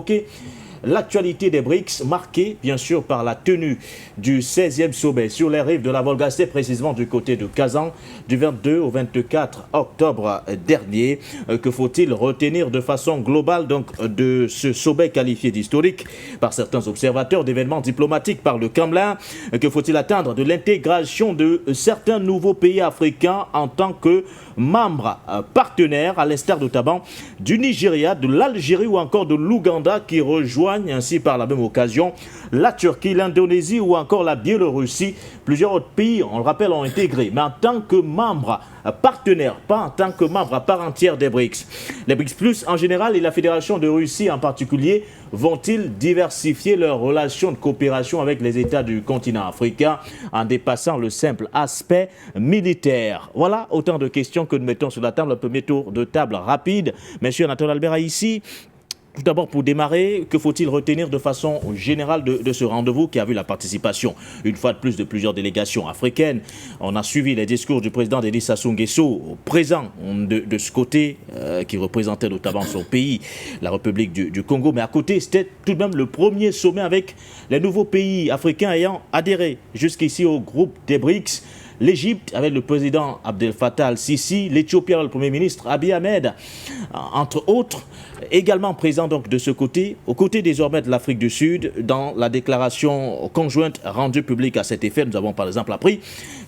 évoquer l'actualité des BRICS, marquée bien sûr par la tenue du 16e sommet sur les rives de la Volga, c'est précisément du côté de Kazan, du 22 au 24 octobre dernier. Que faut-il retenir de façon globale donc de ce sommet qualifié d'historique par certains observateurs d'événements diplomatiques par le Kremlin? Que faut-il attendre de l'intégration de certains nouveaux pays africains en tant que membres partenaires, à l'instar notamment du Nigeria, de l'Algérie ou encore de l'Ouganda, qui rejoignent ainsi par la même occasion la Turquie, l'Indonésie ou encore la Biélorussie. Plusieurs autres pays, on le rappelle, ont intégré, mais en tant que membres partenaires, pas en tant que membres à part entière des BRICS. Les BRICS Plus en général et la Fédération de Russie en particulier vont-ils diversifier leurs relations de coopération avec les États du continent africain en dépassant le simple aspect militaire? Voilà autant de questions que nous mettons sur la table. Un premier tour de table rapide. Monsieur Anatole Albert ici. Tout d'abord, pour démarrer, que faut-il retenir de façon générale de ce rendez-vous qui a vu la participation, une fois de plus, de plusieurs délégations africaines? On a suivi les discours du président Denis Sassou Nguesso, présent de ce côté, qui représentait notamment son pays, la République du Congo. Mais à côté, c'était tout de même le premier sommet avec les nouveaux pays africains ayant adhéré jusqu'ici au groupe des BRICS. L'Égypte avec le président Abdel Fattah al-Sisi, l'Éthiopie avec le Premier ministre Abiy Ahmed, entre autres, également présents donc de ce côté, aux côtés désormais de l'Afrique du Sud. Dans la déclaration conjointe rendue publique à cet effet, nous avons par exemple appris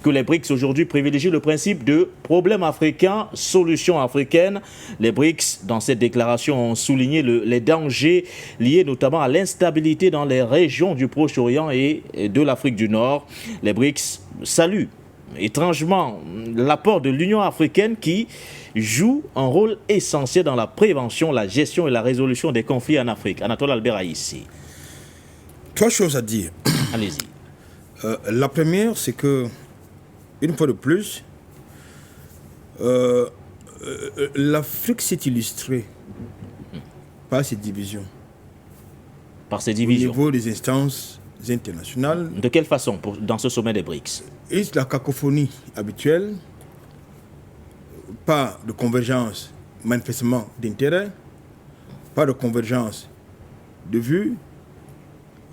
que les BRICS aujourd'hui privilégient le principe de problème africain, solution africaine. Les BRICS, dans cette déclaration, ont souligné les dangers liés notamment à l'instabilité dans les régions du Proche-Orient et de l'Afrique du Nord. Les BRICS saluent étrangement l'apport de l'Union africaine qui joue un rôle essentiel dans la prévention, la gestion et la résolution des conflits en Afrique. Anatole Albert ici. Trois choses à dire. Allez-y. La première, c'est que, une fois de plus, l'Afrique s'est illustrée par ses divisions. Par ses divisions. Au niveau des instances internationales. De quelle façon dans ce sommet des BRICS? Et la cacophonie habituelle, pas de convergence manifestement d'intérêt, pas de convergence de vues,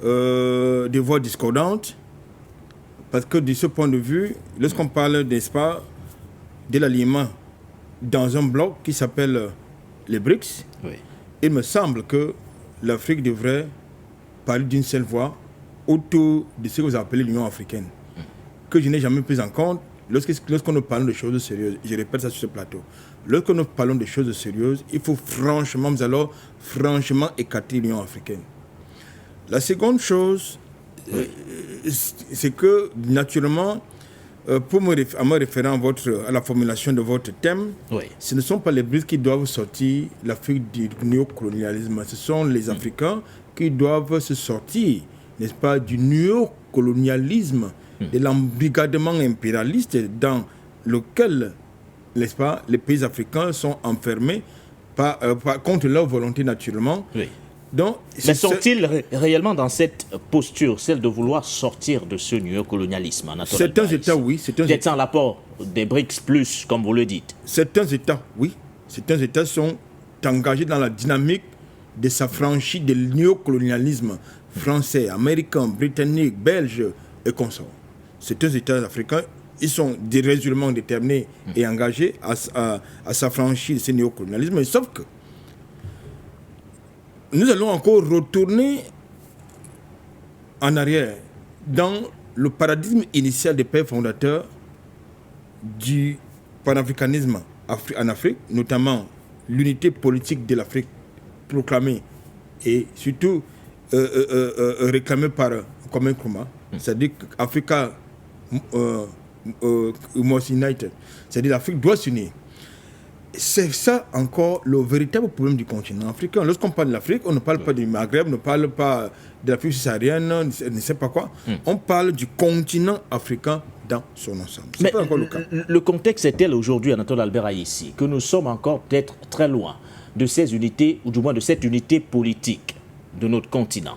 des voix discordantes, parce que de ce point de vue, lorsqu'on parle, n'est-ce pas, de l'alignement dans un bloc qui s'appelle les BRICS, oui, il me semble que l'Afrique devrait parler d'une seule voix autour de ce que vous appelez l'Union africaine, que je n'ai jamais pris en compte lorsque nous parlons de choses sérieuses. Je répète ça sur ce plateau. Lorsque nous parlons de choses sérieuses, il faut franchement, nous allons franchement écarter l'Union africaine. La seconde chose, c'est que, naturellement, pour me référer à la formulation de votre thème, oui, ce ne sont pas les BRICS qui doivent sortir l'Afrique du néocolonialisme, ce sont les Africains qui doivent se sortir, n'est-ce pas, du néocolonialisme, de l'embrigadement impérialiste dans lequel, n'est-ce pas, les pays africains sont enfermés contre leur volonté naturellement. Oui. Donc, mais sont-ils réellement dans cette posture, celle de vouloir sortir de ce néocolonialisme? Certains États, oui. Peut-être sans l'apport des BRICS plus, comme vous le dites. Certains États, oui. Certains États sont engagés dans la dynamique de s'affranchir du néocolonialisme français, américain, britannique, belge et consorts. Certains États africains, ils sont résolument déterminés et engagés à s'affranchir de ce néocolonialisme. Sauf que nous allons encore retourner en arrière dans le paradigme initial des pères fondateurs du panafricanisme en Afrique, notamment l'unité politique de l'Afrique proclamée et surtout réclamée par Kwame Nkrumah, c'est-à-dire qu'Africa must unite, c'est-à-dire l'Afrique doit s'unir. C'est ça encore le véritable problème du continent africain. Lorsqu'on parle de l'Afrique, on ne parle pas du Maghreb, on ne parle pas de l'Afrique subsaharienne, ne sais pas quoi. On parle du continent africain dans son ensemble. C'est pas encore le cas. Le contexte est tel aujourd'hui, Anatole Albert ici, que nous sommes encore peut-être très loin de ces unités, ou du moins de cette unité politique de notre continent.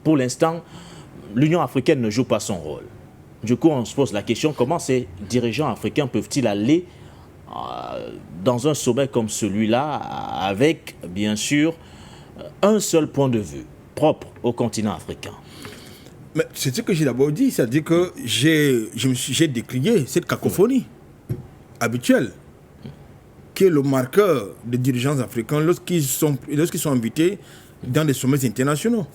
Pour l'instant, l'Union africaine ne joue pas son rôle. Du coup, on se pose la question, comment ces dirigeants africains peuvent-ils aller dans un sommet comme celui-là, avec, bien sûr, un seul point de vue propre au continent africain. Mais c'est ce que j'ai d'abord dit, c'est-à-dire que j'ai décrié cette cacophonie habituelle qui est le marqueur des dirigeants africains lorsqu'ils sont invités dans des sommets internationaux.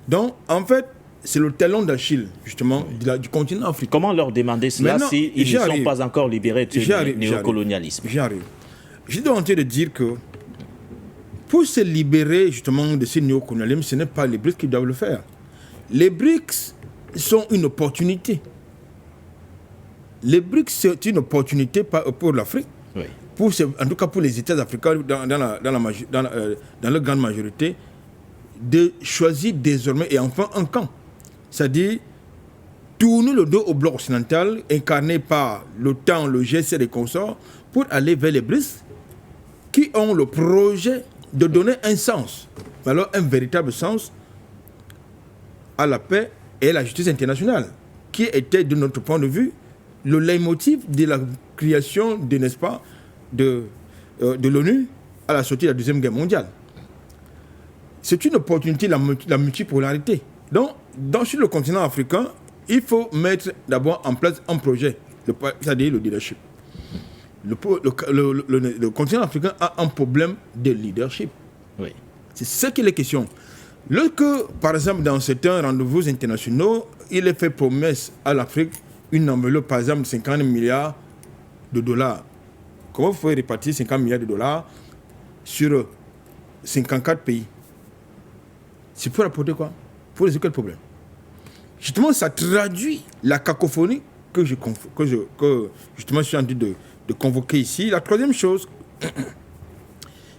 Donc, en fait, c'est le talon d'Achille, justement, du continent africain. Comment leur demander cela s'ils ne sont pas encore libérés du néocolonialisme? J'y arrive. Je dois en train de dire que pour se libérer, justement, de ce néocolonialisme, ce n'est pas les BRICS qui doivent le faire. Les BRICS sont une opportunité. Les BRICS, c'est une opportunité pour l'Afrique, oui. En tout cas pour les États africains, dans leur grande majorité, de choisir désormais et enfin un camp. C'est-à-dire tourner le dos au bloc occidental, incarné par l'OTAN, le G7 et consorts, pour aller vers les BRICS, qui ont le projet de donner un sens, alors un véritable sens, à la paix et à la justice internationale, qui était, de notre point de vue, le leitmotiv de la création, n'est-ce pas, de l'ONU à la sortie de la Deuxième Guerre mondiale. C'est une opportunité, la multipolarité. Donc, sur le continent africain, il faut mettre d'abord en place un projet, c'est-à-dire le leadership. Le continent africain a un problème de leadership. Oui. C'est ça qui est la question. Lorsque, par exemple, dans certains rendez-vous internationaux, il est fait promesse à l'Afrique une enveloppe, par exemple, de 50 milliards de dollars. Comment vous pouvez répartir 50 milliards de dollars sur 54 pays? C'est pour apporter quoi? Pour résoudre quel problème? Justement, ça traduit la cacophonie que justement je suis en train de convoquer ici. La troisième chose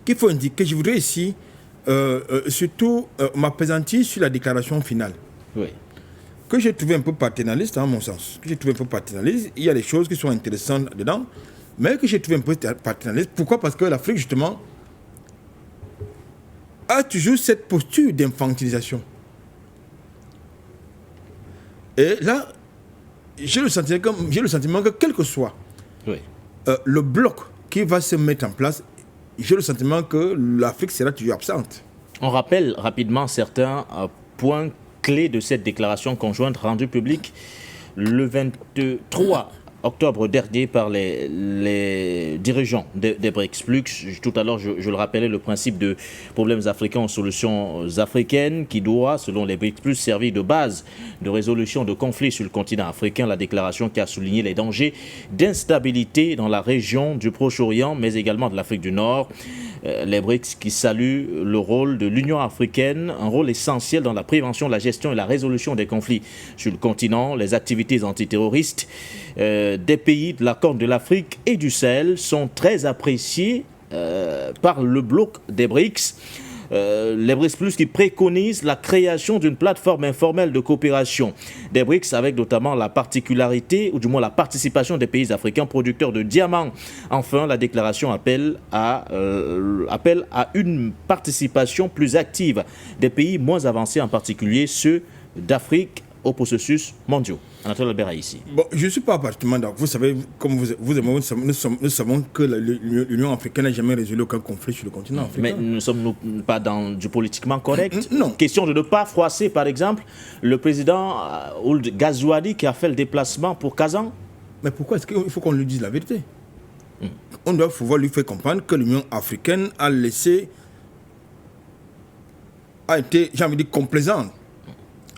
qu'il faut indiquer, je voudrais ici surtout m'appesantir sur la déclaration finale. Oui. Que j'ai trouvé un peu paternaliste, à mon sens. Que j'ai trouvé un peu paternaliste. Il y a des choses qui sont intéressantes dedans, mais que j'ai trouvé un peu paternaliste. Pourquoi? Parce que l'Afrique, justement, a toujours cette posture d'infantilisation. Et là, j'ai le sentiment que quel que soit le bloc qui va se mettre en place, j'ai le sentiment que l'Afrique sera toujours absente. On rappelle rapidement certains points clés de cette déclaration conjointe rendue publique le 23 octobre dernier par les dirigeants des BRICS. Tout à l'heure, je le rappelais, le principe de problèmes africains aux solutions africaines qui doit, selon les BRICS, servir de base de résolution de conflits sur le continent africain. La déclaration qui a souligné les dangers d'instabilité dans la région du Proche-Orient, mais également de l'Afrique du Nord. Les BRICS qui saluent le rôle de l'Union africaine, un rôle essentiel dans la prévention, la gestion et la résolution des conflits sur le continent. Les activités antiterroristes des pays de la Corne de l'Afrique et du Sahel sont très appréciées par le bloc des BRICS. Les BRICS+, qui préconisent la création d'une plateforme informelle de coopération des BRICS avec notamment la particularité, ou du moins la participation des pays africains producteurs de diamants. Enfin, la déclaration appelle à une participation plus active des pays moins avancés, en particulier ceux d'Afrique, aux processus mondiaux. Anatole Albert ici. Bon, je ne suis pas particulièrement d'accord. Vous savez, comme vous et moi, nous savons que l'Union africaine n'a jamais résolu aucun conflit sur le continent africain. Mais ne sommes-nous pas dans du politiquement correct? Non. Question de ne pas froisser, par exemple, le président Ould Ghazouani qui a fait le déplacement pour Kazan. Mais pourquoi est-ce qu'il faut qu'on lui dise la vérité? On doit pouvoir lui faire comprendre que l'Union africaine a été, j'ai envie de dire, complaisante.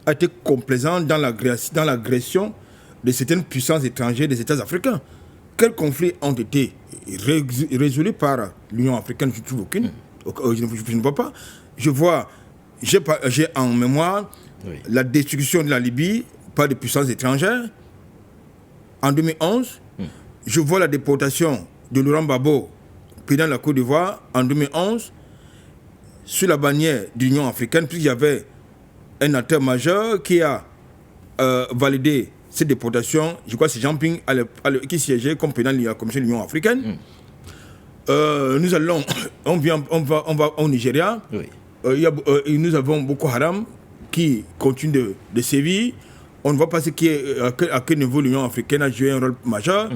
A été complaisante dans l'agression de certaines puissances étrangères des États africains. Quels conflits ont été résolus par l'Union africaine? Je ne trouve aucune. Je ne vois pas. J'ai en mémoire la destruction de la Libye par des puissances étrangères en 2011. Je vois la déportation de Laurent Gbagbo, président de la Côte d'Ivoire, en 2011, sur la bannière de l'Union africaine, puisqu'il y avait un acteur majeur qui a validé cette déportation. Je crois que c'est Jean Ping qui siégeait comme président de la Commission de l'Union africaine. On va au Nigeria. Nous avons Boko Haram qui continue de sévir. On ne voit pas à quel niveau l'Union africaine a joué un rôle majeur.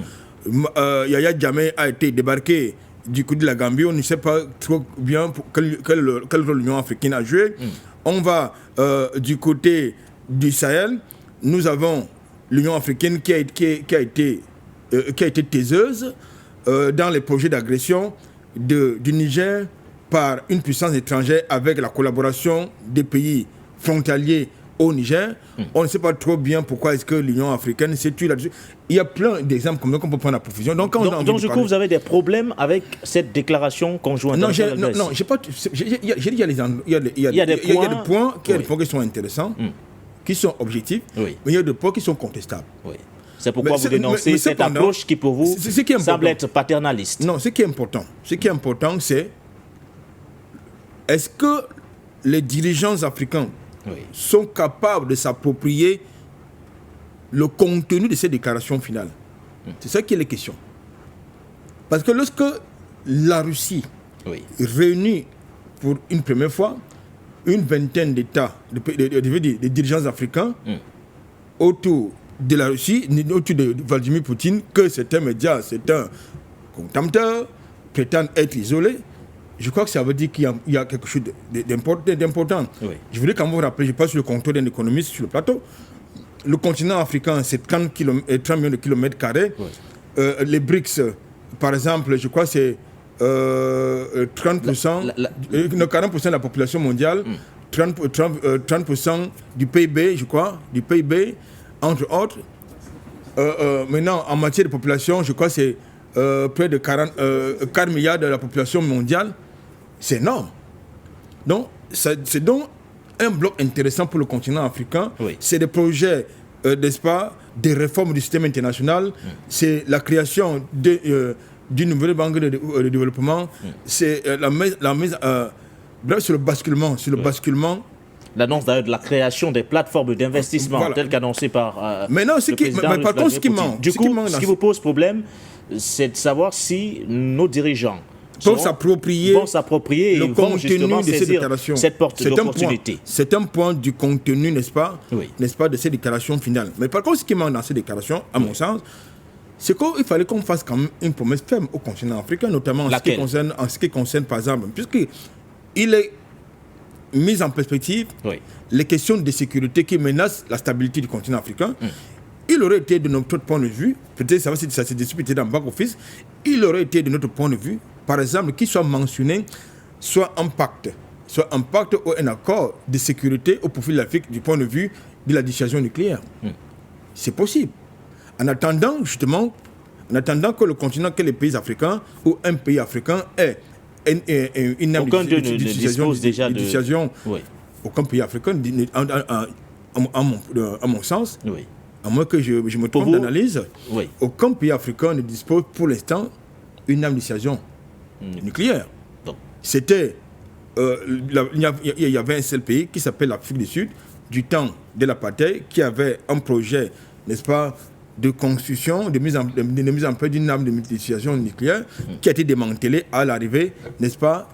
Yaya Jammeh a été débarqué du côté de la Gambie, on ne sait pas trop bien quel rôle l'Union africaine a joué. On va du côté du Sahel, nous avons l'Union africaine qui a été taiseuse dans les projets d'agression du Niger par une puissance étrangère avec la collaboration des pays frontaliers au Niger. On ne sait pas trop bien pourquoi est-ce que l'Union africaine s'est tuée là-dessus. Il y a plein d'exemples comme ça qu'on peut prendre à profusion. Donc du coup, vous avez des problèmes avec cette déclaration conjointe? Non, j'ai pas. Il y a des points qui sont intéressants, qui sont objectifs, mais il y a des points qui sont contestables. Oui. C'est pourquoi vous dénoncez cette approche qui, pour vous, semble être paternaliste. Non, ce qui est important, c'est est-ce que les dirigeants africains sont capables de s'approprier le contenu de ces déclarations finales? C'est ça qui est la question. Parce que lorsque la Russie réunit pour une première fois une vingtaine d'États, des dirigeants africains, autour de la Russie, autour de Vladimir Poutine, que c'est un média, c'est un contempteur, prétend être isolé, je crois que ça veut dire qu'il y a quelque chose d'important. Je voulais quand même vous rappeler, je passe sur le compteur d'un économiste sur le plateau. Le continent africain, c'est 30 millions de kilomètres carrés. Les BRICS, par exemple, je crois que c'est 30%, 40% de la population mondiale, 30% du PIB, je crois, entre autres. Maintenant, en matière de population, je crois que c'est près de 4 milliards de la population mondiale. C'est énorme. Donc, c'est donc un bloc intéressant pour le continent africain. C'est des projets, n'est-ce pas, des réformes du système international. C'est la création d'une nouvelle banque de développement. C'est la mise bref, sur le basculement. L'annonce d'ailleurs de la création des plateformes d'investissement telles qu'annoncées par le président par contre, ce qui manque. Du coup, ce qui vous pose problème, c'est de savoir si nos dirigeants vont s'approprier le contenu de ces déclarations. Cette porte d'opportunité. C'est un point du contenu, n'est-ce pas, de ces déclarations finales. Mais par contre, ce qui manque dans ces déclarations, à mon sens, c'est qu'il fallait qu'on fasse quand même une promesse ferme au continent africain, notamment en ce qui concerne, par exemple, puisqu'il est mis en perspective les questions de sécurité qui menacent la stabilité du continent africain. Il aurait été, de notre point de vue, peut-être ça s'est discuté dans le back-office, il aurait été, de notre point de vue, par exemple, qu'il soit mentionné soit un pacte ou un accord de sécurité au profit de l'Afrique du point de vue de la dissuasion nucléaire. C'est possible. En attendant que le continent, que les pays africains ou un pays africain ait une arme de dissuasion, aucun pays africain, à mon sens, à moins que je me trompe d'analyse, aucun pays africain ne dispose pour l'instant une arme de dissuasion nucléaire. C'était, il y avait un seul pays qui s'appelle l'Afrique du Sud, du temps de l'apartheid, qui avait un projet, n'est-ce pas, de construction, de mise en place d'une arme de dissuasion nucléaire qui a été démantelée à l'arrivée, n'est-ce pas,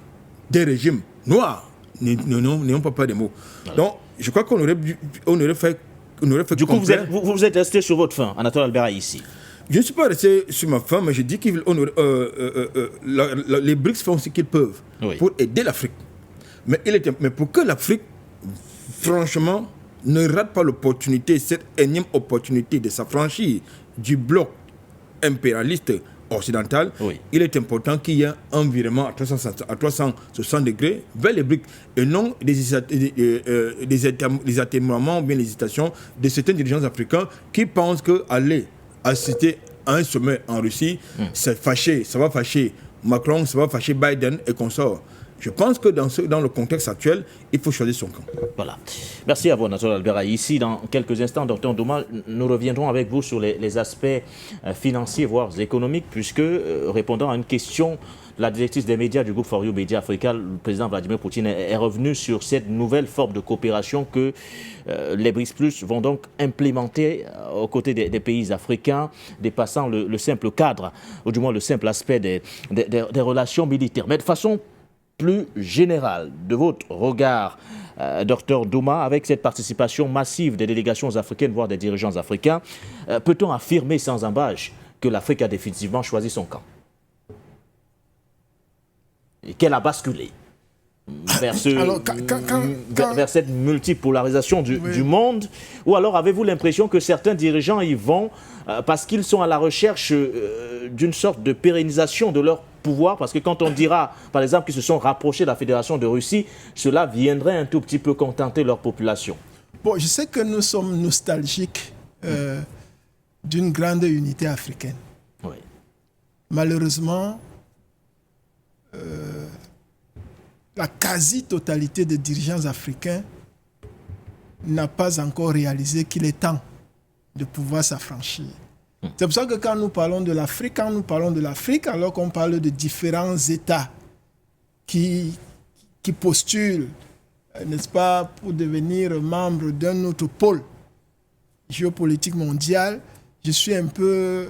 des régimes noirs. N'ayons pas peur des mots. Donc, je crois qu'on aurait fait du coup, vous êtes resté sur votre faim, Anatole Alberaï, ici. Je ne suis pas resté sur ma faim, mais je dis que les BRICS font ce qu'ils peuvent pour aider l'Afrique. Mais pour que l'Afrique, franchement, ne rate pas l'opportunité, cette énième opportunité de s'affranchir du bloc impérialiste occidental, il est important qu'il y ait un virement à 360 degrés vers les BRICS et non des atténuements ou bien les hésitations de certains dirigeants africains qui pensent qu'aller assister à un sommet en Russie, ça va fâcher Macron, ça va fâcher Biden et consorts. Je pense que dans le contexte actuel, il faut choisir son camp. Voilà. Merci à vous, Anatole Alberaï. Ici, dans quelques instants, Dr Ndouma, nous reviendrons avec vous sur les aspects financiers, voire économiques, puisque, répondant à une question de la directrice des médias du groupe For You Media Africa, le président Vladimir Poutine est revenu sur cette nouvelle forme de coopération que les BRICS Plus vont donc implémenter aux côtés des pays africains, dépassant le simple cadre, ou du moins le simple aspect des relations militaires. Mais de façon plus générale, de votre regard, Dr Ndouma, avec cette participation massive des délégations africaines, voire des dirigeants africains, peut-on affirmer sans embâche que l'Afrique a définitivement choisi son camp? qu'elle a basculé vers, vers cette multipolarisation du monde? Ou alors avez-vous l'impression que certains dirigeants y vont parce qu'ils sont à la recherche d'une sorte de pérennisation de leur pouvoir? Parce que quand on dira, par exemple, qu'ils se sont rapprochés de la Fédération de Russie, cela viendrait un tout petit peu contenter leur population. Bon, je sais que nous sommes nostalgiques d'une grande unité africaine. Oui. Malheureusement, la quasi-totalité des dirigeants africains n'a pas encore réalisé qu'il est temps de pouvoir s'affranchir. C'est pour ça que quand nous parlons de l'Afrique, alors qu'on parle de différents États qui postulent, n'est-ce pas, pour devenir membre d'un autre pôle géopolitique mondial, je suis un peu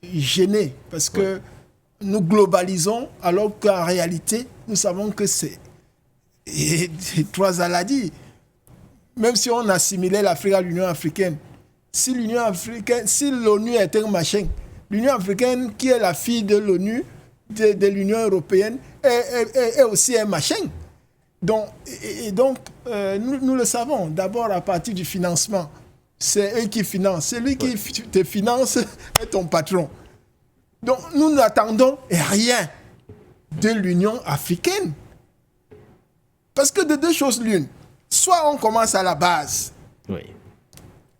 gêné parce que nous globalisons alors qu'en réalité, nous savons que c'est trois aladis. Même si on assimilait l'Afrique à l'Union africaine, si l'ONU est un machin, l'Union africaine, qui est la fille de l'ONU, de l'Union européenne, est aussi un machin. Donc, nous le savons, d'abord à partir du financement. C'est eux qui financent. Celui qui te finance est ton patron. Donc, nous n'attendons rien de l'Union africaine. Parce que de deux choses l'une. Soit on commence à la base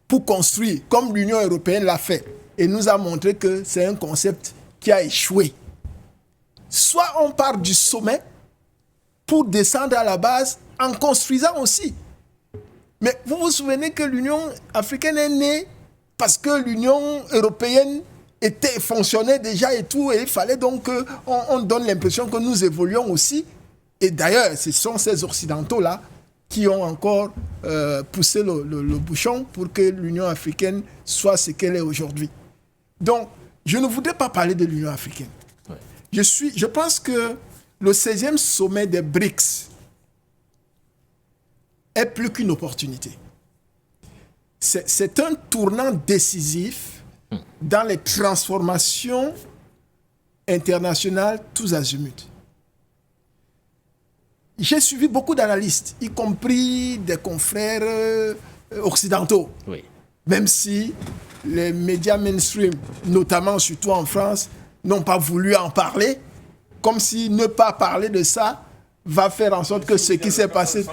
pour construire, comme l'Union européenne l'a fait, et nous a montré que c'est un concept qui a échoué. Soit on part du sommet pour descendre à la base en construisant aussi. Mais vous vous souvenez que l'Union africaine est née parce que l'Union européenne fonctionnait déjà et tout, et il fallait donc qu'on donne l'impression que nous évoluons aussi. Et d'ailleurs, ce sont ces Occidentaux-là qui ont encore poussé le bouchon pour que l'Union africaine soit ce qu'elle est aujourd'hui. Donc, je ne voudrais pas parler de l'Union africaine. Ouais. Je pense que le 16e sommet des BRICS est plus qu'une opportunité. C'est un tournant décisif dans les transformations internationales tous azimuts. J'ai suivi beaucoup d'analystes, y compris des confrères occidentaux. Oui. Même si les médias mainstream, notamment surtout en France, n'ont pas voulu en parler, comme si ne pas parler de ça va faire en sorte que ce qui s'est passé...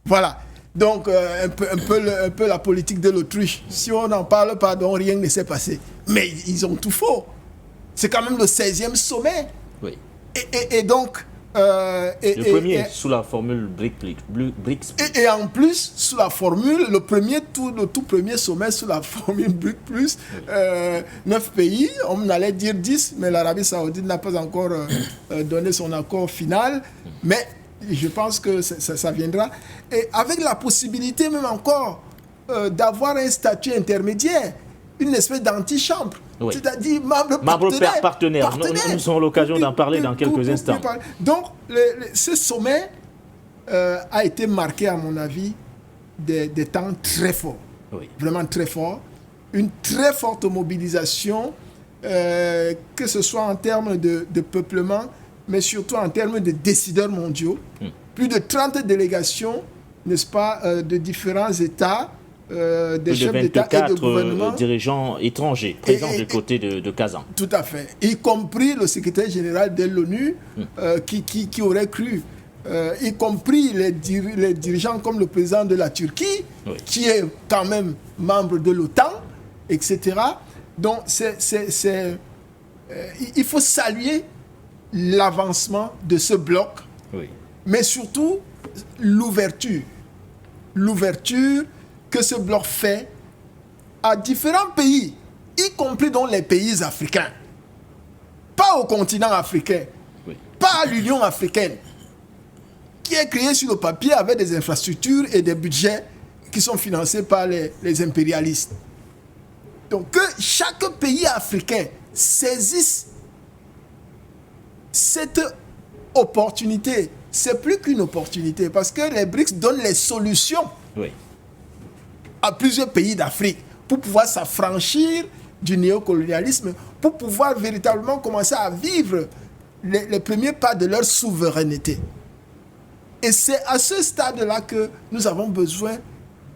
Voilà. Donc, un peu la politique de l'autruche. Si on n'en parle pas, donc rien ne s'est passé. Mais ils ont tout faux. C'est quand même le 16e sommet. Oui. Et donc... le premier sous la formule BRICS. Et en plus, sous la formule, le tout premier sommet sous la formule BRICS+, 9 pays, on allait dire 10, mais l'Arabie Saoudite n'a pas encore donné son accord final. Mais je pense que ça viendra. Et avec la possibilité même encore d'avoir un statut intermédiaire, une espèce d'antichambre. Oui. C'est-à-dire membre partenaire. Nous aurons l'occasion d'en parler dans quelques instants. Donc, ce sommet a été marqué, à mon avis, des temps très forts. Oui. Vraiment très forts. Une très forte mobilisation, que ce soit en termes de peuplement, mais surtout en termes de décideurs mondiaux. Plus de 30 délégations, n'est-ce pas, de différents États, des chefs d'État et de gouvernement, dirigeants étrangers présents du côté de Kazan. Tout à fait. Y compris le secrétaire général de l'ONU, qui aurait cru, y compris les dirigeants comme le président de la Turquie, qui est quand même membre de l'OTAN, etc. Donc, il faut saluer l'avancement de ce bloc, mais surtout l'ouverture que ce bloc fait à différents pays, y compris dans les pays africains. Pas au continent africain, pas à l'Union africaine, qui est créée sur le papier avec des infrastructures et des budgets qui sont financés par les impérialistes. Donc que chaque pays africain saisisse cette opportunité. C'est plus qu'une opportunité, parce que les BRICS donnent les solutions à plusieurs pays d'Afrique pour pouvoir s'affranchir du néocolonialisme, pour pouvoir véritablement commencer à vivre les premiers pas de leur souveraineté. Et c'est à ce stade-là que nous avons besoin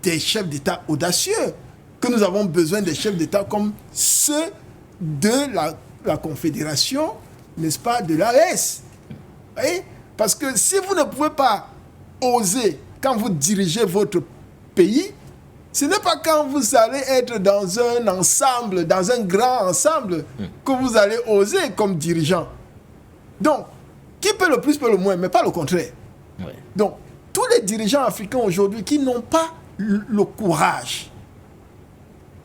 des chefs d'État audacieux, que nous avons besoin des chefs d'État comme ceux de la Confédération, n'est-ce pas, de l'AES. Parce que si vous ne pouvez pas oser quand vous dirigez votre pays, ce n'est pas quand vous allez être dans un ensemble, dans un grand ensemble, que vous allez oser comme dirigeant. Donc, qui peut le plus peut le moins, mais pas le contraire. Ouais. Donc, tous les dirigeants africains aujourd'hui qui n'ont pas le courage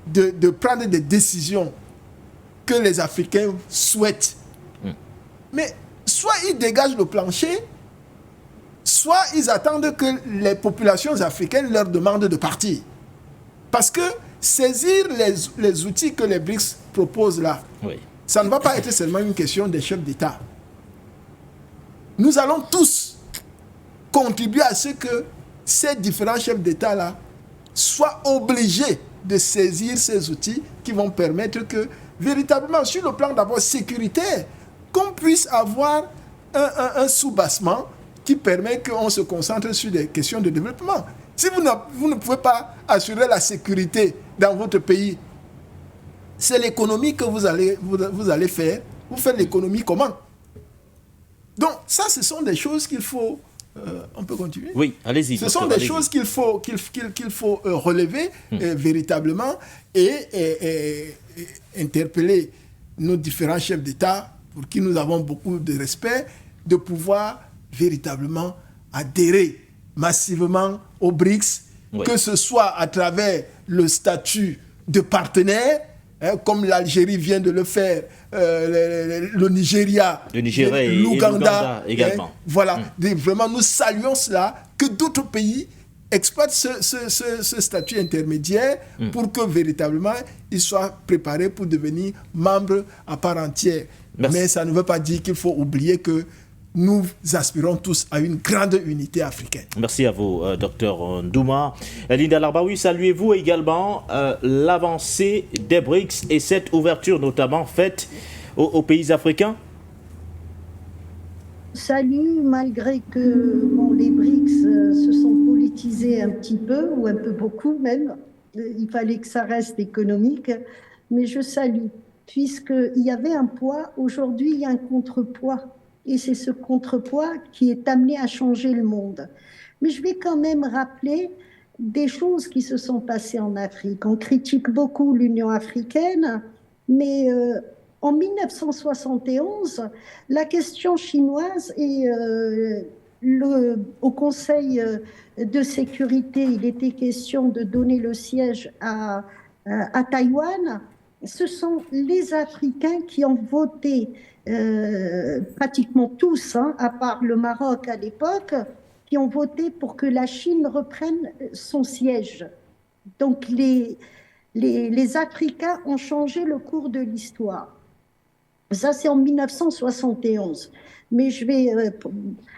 de prendre des décisions que les Africains souhaitent, mais soit ils dégagent le plancher, soit ils attendent que les populations africaines leur demandent de partir. Parce que saisir les outils que les BRICS proposent là, ça ne va pas être seulement une question des chefs d'État. Nous allons tous contribuer à ce que ces différents chefs d'État-là soient obligés de saisir ces outils qui vont permettre que, véritablement, sur le plan d'abord sécuritaire, qu'on puisse avoir un soubassement qui permet qu'on se concentre sur des questions de développement. Si vous ne pouvez pas assurer la sécurité dans votre pays, c'est l'économie que vous allez faire. Vous faites l'économie comment? Donc, ça, ce sont des choses qu'il faut... on peut continuer? Oui, allez-y. Ce sont des choses qu'il faut relever véritablement et interpeller nos différents chefs d'État, pour qui nous avons beaucoup de respect, de pouvoir véritablement adhérer massivement aux BRICS, que ce soit à travers le statut de partenaire, comme l'Algérie vient de le faire, le Nigeria, l'Ouganda également. Voilà, vraiment nous saluons cela, que d'autres pays exploitent ce statut intermédiaire pour que véritablement ils soient préparés pour devenir membres à part entière. Merci. Mais ça ne veut pas dire qu'il faut oublier que nous aspirons tous à une grande unité africaine. Merci à vous, Dr Ndouma. Linda Larbaoui, saluez-vous également l'avancée des BRICS et cette ouverture notamment faite aux pays africains? Salut, malgré que les BRICS se sont politisés un petit peu, ou un peu beaucoup même, il fallait que ça reste économique, mais je salue, puisqu'il y avait un poids, aujourd'hui il y a un contrepoids. Et c'est ce contrepoids qui est amené à changer le monde. Mais je vais quand même rappeler des choses qui se sont passées en Afrique. On critique beaucoup l'Union africaine, mais en 1971, la question chinoise et au Conseil de sécurité, il était question de donner le siège à Taïwan. Ce sont les Africains qui ont voté, pratiquement tous, à part le Maroc à l'époque, qui ont voté pour que la Chine reprenne son siège. Donc les Africains ont changé le cours de l'histoire. Ça, c'est en 1971. Mais je vais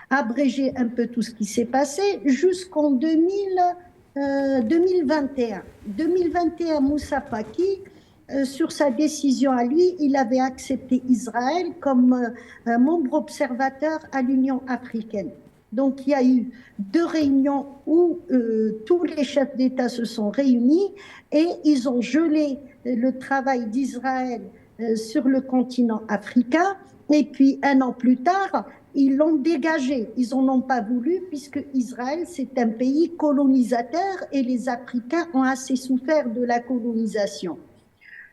abréger un peu tout ce qui s'est passé jusqu'en 2021. 2021, Moussa Faki, sur sa décision à lui, il avait accepté Israël comme membre observateur à l'Union africaine. Donc il y a eu 2 réunions où tous les chefs d'État se sont réunis et ils ont gelé le travail d'Israël sur le continent africain. Et puis 1 an plus tard, ils l'ont dégagé. Ils n'en ont pas voulu puisque Israël, c'est un pays colonisateur et les Africains ont assez souffert de la colonisation.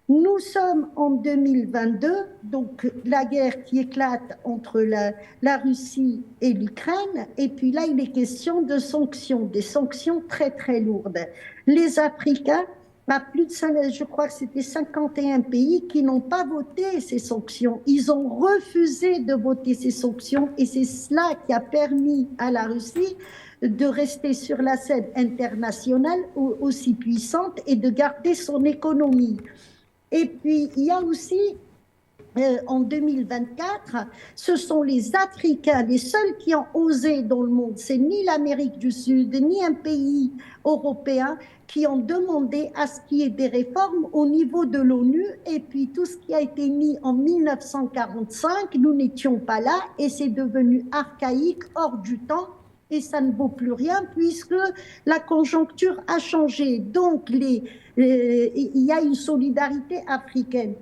Nous sommes en 2022, donc la guerre qui éclate entre la Russie et l'Ukraine, et puis là il est question de sanctions, des sanctions très très lourdes. Les Africains, plus de je crois que c'était 51 pays qui n'ont pas voté ces sanctions. Ils ont refusé de voter ces sanctions et c'est cela qui a permis à la Russie de rester sur la scène internationale aussi puissante et de garder son économie. Et puis, il y a aussi, en 2024, ce sont les Africains, les seuls qui ont osé dans le monde. C'est ni l'Amérique du Sud, ni un pays européen qui ont demandé à ce qu'il y ait des réformes au niveau de l'ONU. Et puis tout ce qui a été mis en 1945, nous n'étions pas là et c'est devenu archaïque, hors du temps. Et ça ne vaut plus rien puisque la conjoncture a changé. Donc, il y a une solidarité africaine.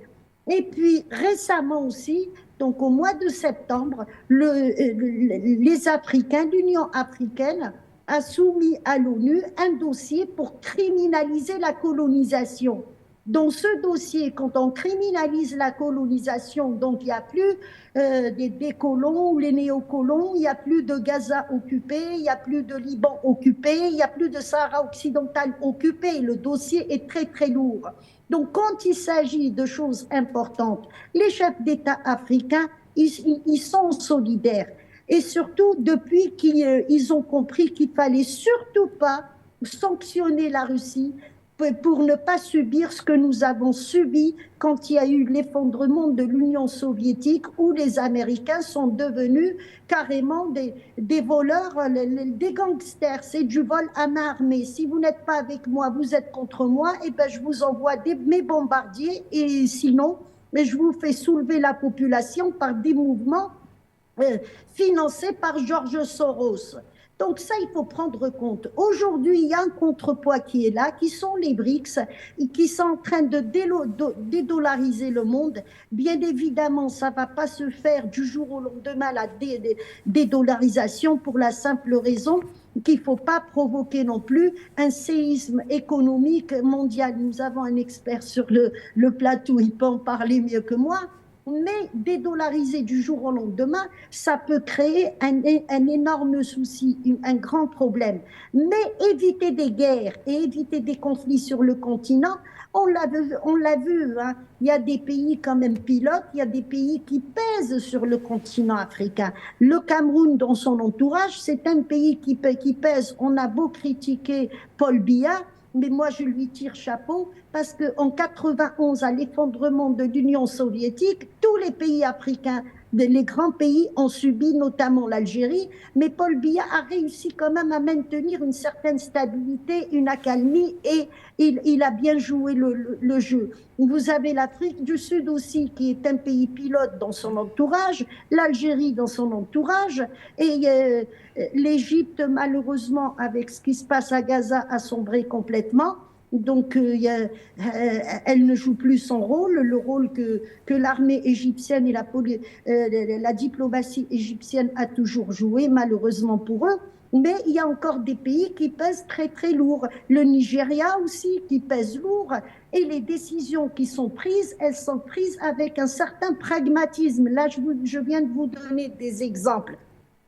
Et puis, récemment aussi, donc au mois de septembre, les Africains, l'Union africaine, a soumis à l'ONU un dossier pour criminaliser la colonisation. Dans ce dossier, quand on criminalise la colonisation, donc il n'y a plus des colons ou les néocolons, il n'y a plus de Gaza occupé, il n'y a plus de Liban occupé, il n'y a plus de Sahara occidental occupé. Le dossier est très très lourd. Donc quand il s'agit de choses importantes, les chefs d'État africains, ils sont solidaires. Et surtout, depuis qu'ils ont compris qu'il ne fallait surtout pas sanctionner la Russie pour ne pas subir ce que nous avons subi quand il y a eu l'effondrement de l'Union soviétique où les Américains sont devenus carrément des voleurs, des gangsters. C'est du vol à main armée. Si vous n'êtes pas avec moi, vous êtes contre moi, et ben je vous envoie mes bombardiers et sinon, mais je vous fais soulever la population par des mouvements financés par George Soros. Donc ça, il faut prendre compte. Aujourd'hui, il y a un contrepoids qui est là, qui sont les BRICS, qui sont en train de dédollariser le monde. Bien évidemment, ça ne va pas se faire du jour au lendemain, la dédollarisation, pour la simple raison qu'il ne faut pas provoquer non plus un séisme économique mondial. Nous avons un expert sur le plateau, il peut en parler mieux que moi. Mais dédollariser du jour au lendemain, ça peut créer un énorme souci, un grand problème. Mais éviter des guerres et éviter des conflits sur le continent, on l'a vu, hein. Il y a des pays quand même pilotes, il y a des pays qui pèsent sur le continent africain. Le Cameroun, dans son entourage, c'est un pays qui pèse. On a beau critiquer Paul Biya, mais moi je lui tire chapeau parce qu'en 91, à l'effondrement de l'Union soviétique, tous les pays africains, les grands pays ont subi, notamment l'Algérie, mais Paul Biya a réussi quand même à maintenir une certaine stabilité, une accalmie, et il a bien joué le jeu. Vous avez l'Afrique du Sud aussi, qui est un pays pilote dans son entourage, l'Algérie dans son entourage, et l'Égypte, malheureusement, avec ce qui se passe à Gaza, a sombré complètement. Donc, elle ne joue plus son rôle, le rôle que l'armée égyptienne et la diplomatie égyptienne a toujours joué, malheureusement pour eux. Mais il y a encore des pays qui pèsent très très lourd. Le Nigeria aussi qui pèse lourd. Et les décisions qui sont prises, elles sont prises avec un certain pragmatisme. Là, je viens de vous donner des exemples.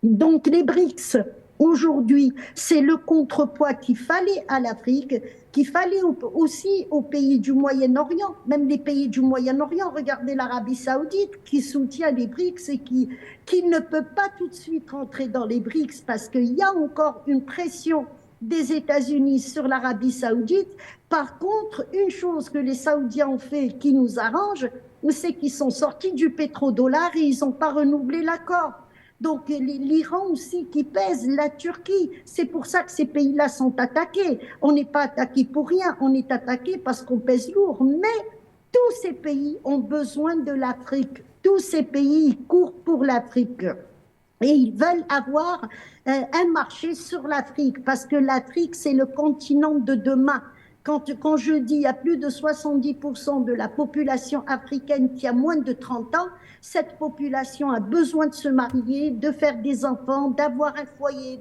Donc les BRICS, aujourd'hui, c'est le contrepoids qu'il fallait à l'Afrique, qu'il fallait aussi aux pays du Moyen-Orient, même les pays du Moyen-Orient. Regardez l'Arabie Saoudite qui soutient les BRICS et qui ne peut pas tout de suite rentrer dans les BRICS parce qu'il y a encore une pression des États-Unis sur l'Arabie Saoudite. Par contre, une chose que les Saoudiens ont fait qui nous arrange, c'est qu'ils sont sortis du pétrodollar et ils n'ont pas renouvelé l'accord. Donc l'Iran aussi qui pèse, la Turquie, c'est pour ça que ces pays-là sont attaqués. On n'est pas attaqué pour rien, on est attaqué parce qu'on pèse lourd. Mais tous ces pays ont besoin de l'Afrique. Tous ces pays courent pour l'Afrique. Et ils veulent avoir un marché sur l'Afrique parce que l'Afrique, c'est le continent de demain. Quand je dis qu'il y a plus de 70% de la population africaine qui a moins de 30 ans, cette population a besoin de se marier, de faire des enfants, d'avoir un foyer,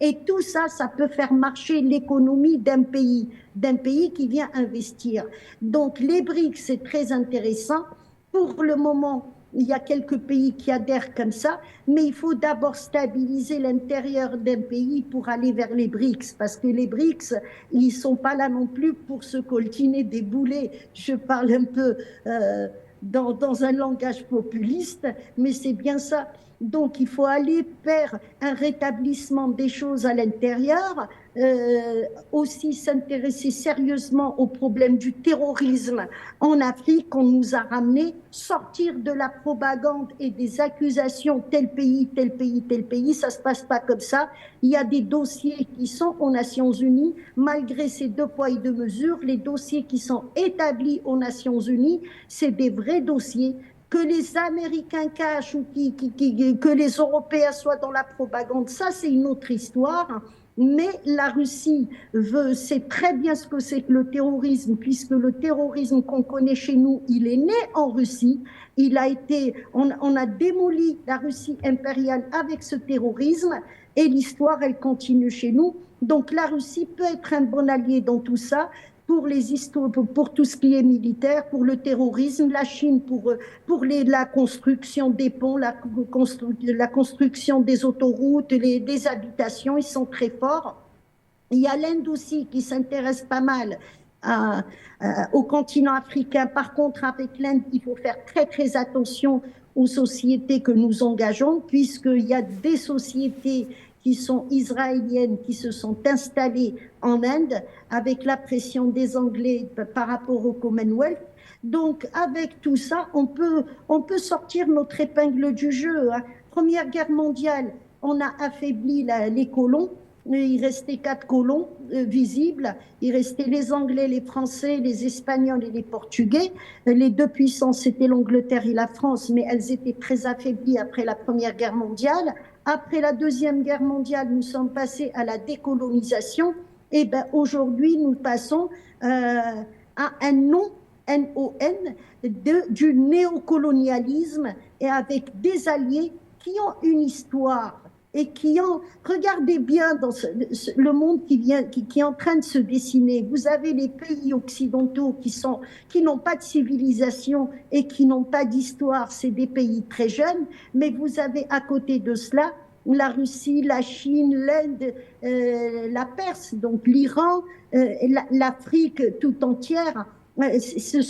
et tout ça, ça peut faire marcher l'économie d'un pays qui vient investir. Donc les BRICS, c'est très intéressant. Pour le moment, il y a quelques pays qui adhèrent comme ça, mais il faut d'abord stabiliser l'intérieur d'un pays pour aller vers les BRICS, parce que les BRICS, ils ne sont pas là non plus pour se coltiner des boulets. Je parle un peu dans un langage populiste, mais c'est bien ça. Donc il faut aller vers un rétablissement des choses à l'intérieur, aussi s'intéresser sérieusement au problème du terrorisme en Afrique. On nous a ramené sortir de la propagande et des accusations tel pays, tel pays, tel pays. Ça se passe pas comme ça. Il y a des dossiers qui sont aux Nations Unies. Malgré ces 2 poids et 2 mesures, les dossiers qui sont établis aux Nations Unies, c'est des vrais dossiers. Que les Américains cachent ou que les Européens soient dans la propagande, ça c'est une autre histoire. Mais la Russie sait très bien ce que c'est que le terrorisme, puisque le terrorisme qu'on connaît chez nous, il est né en Russie. On a démoli la Russie impériale avec ce terrorisme et l'histoire, elle continue chez nous. Donc la Russie peut être un bon allié dans tout ça. Pour tout ce qui est militaire, pour le terrorisme, la Chine pour la construction des ponts, la construction des autoroutes, des habitations, ils sont très forts. Il y a l'Inde aussi qui s'intéresse pas mal au continent africain. Par contre, avec l'Inde, il faut faire très très attention aux sociétés que nous engageons, puisqu'il y a des sociétés qui sont israéliennes, qui se sont installées en Inde avec la pression des Anglais par rapport au Commonwealth. Donc, avec tout ça, on peut sortir notre épingle du jeu. Première Guerre mondiale, on a affaibli les colons. Il restait 4 colons visibles. Il restait les Anglais, les Français, les Espagnols et les Portugais. Les 2 puissances, c'était l'Angleterre et la France, mais elles étaient très affaiblies après la Première Guerre mondiale. Après la Deuxième Guerre mondiale, nous sommes passés à la décolonisation. Et ben aujourd'hui, nous passons à un non-N-O-N du néocolonialisme et avec des alliés qui ont une histoire et qui ont... Regardez bien dans le monde qui est en train de se dessiner. Vous avez les pays occidentaux qui n'ont pas de civilisation et qui n'ont pas d'histoire. C'est des pays très jeunes, mais vous avez à côté de cela la Russie, la Chine, l'Inde, la Perse, donc l'Iran, l'Afrique tout entière. C'est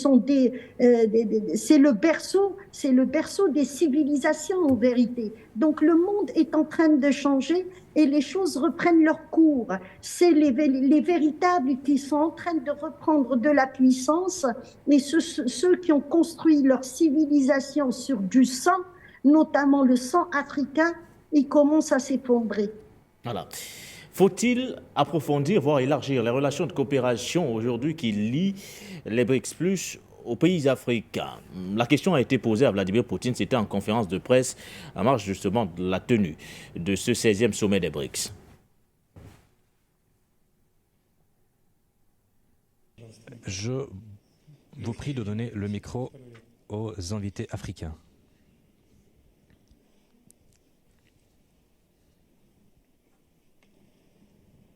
le berceau des civilisations en vérité. Donc le monde est en train de changer et les choses reprennent leur cours. C'est les véritables qui sont en train de reprendre de la puissance, et ceux qui ont construit leur civilisation sur du sang, notamment le sang africain, ils commencent à s'effondrer. Voilà. Faut-il approfondir, voire élargir les relations de coopération aujourd'hui qui lient les BRICS plus aux pays africains? La question a été posée à Vladimir Poutine, c'était en conférence de presse en marge justement de la tenue de ce 16e sommet des BRICS. Je vous prie de donner le micro aux invités africains.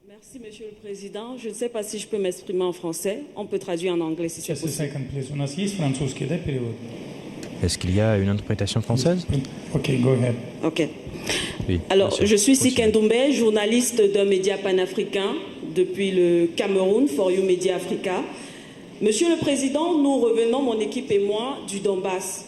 Merci, Monsieur le Président. Je ne sais pas si je peux m'exprimer en français. On peut traduire en anglais si c'est possible. Est-ce qu'il y a une interprétation française? Ok, go ahead. Ok. Oui, alors, je suis Sika Ndoumbe, journaliste d'un média panafricain depuis le Cameroun, For You Media Africa. Monsieur le Président, nous revenons, mon équipe et moi, du Donbass.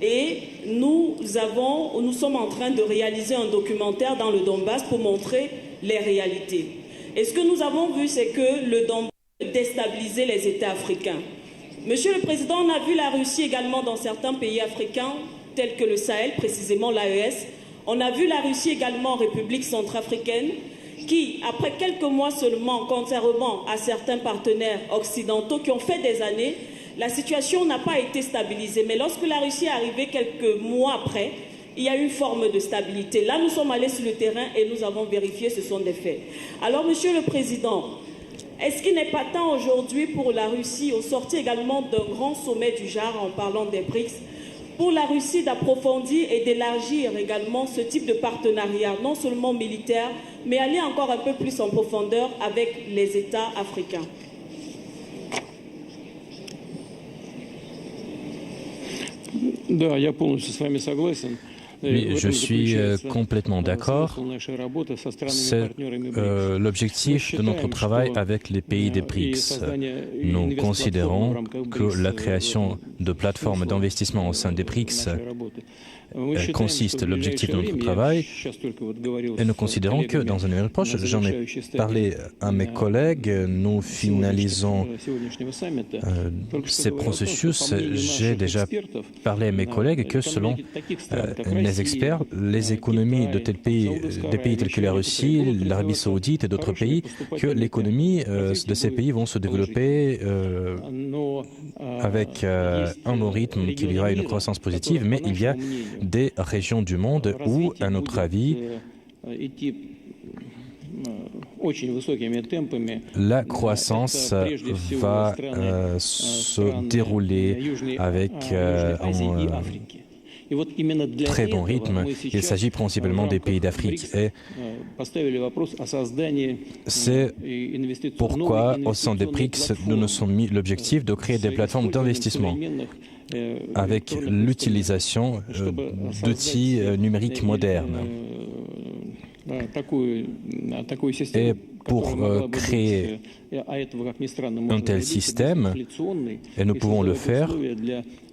Et nous sommes en train de réaliser un documentaire dans le Donbass pour montrer les réalités. Et ce que nous avons vu, c'est que le Donbass déstabilisait les États africains. Monsieur le Président, on a vu la Russie également dans certains pays africains, tels que le Sahel, précisément l'AES. On a vu la Russie également en République centrafricaine, qui, après quelques mois seulement, contrairement à certains partenaires occidentaux qui ont fait des années, la situation n'a pas été stabilisée. Mais lorsque la Russie est arrivée quelques mois après, il y a eu une forme de stabilité. Là, nous sommes allés sur le terrain et nous avons vérifié, ce sont des faits. Alors, Monsieur le Président, est-ce qu'il n'est pas temps aujourd'hui pour la Russie, au sortir également d'un grand sommet du genre en parlant des BRICS, pour la Russie d'approfondir et d'élargir également ce type de partenariat, non seulement militaire, mais aller encore un peu plus en profondeur avec les États africains? Да, я полностью с вами согласен. Oui, je suis complètement d'accord. C'est l'objectif de notre travail avec les pays des BRICS. Nous considérons que la création de plateformes d'investissement au sein des BRICS consiste l'objectif de notre travail, et nous considérons que dans un avenir proche, j'en ai parlé à mes collègues, nous finalisons ces processus. J'ai déjà parlé à mes collègues que selon les experts, les économies de tels pays, des pays tels que la Russie, l'Arabie Saoudite et d'autres pays, que l'économie de ces pays vont se développer avec un bon rythme, qu'il y aura une croissance positive, mais il y a des régions du monde où, à notre avis, la croissance va se dérouler avec un très bon rythme. Il s'agit principalement des pays d'Afrique. Et c'est pourquoi, au sein des BRICS, nous nous sommes mis l'objectif de créer des plateformes d'investissement avec l'utilisation d'outils numériques modernes. Et pour créer un tel système, et nous pouvons le faire,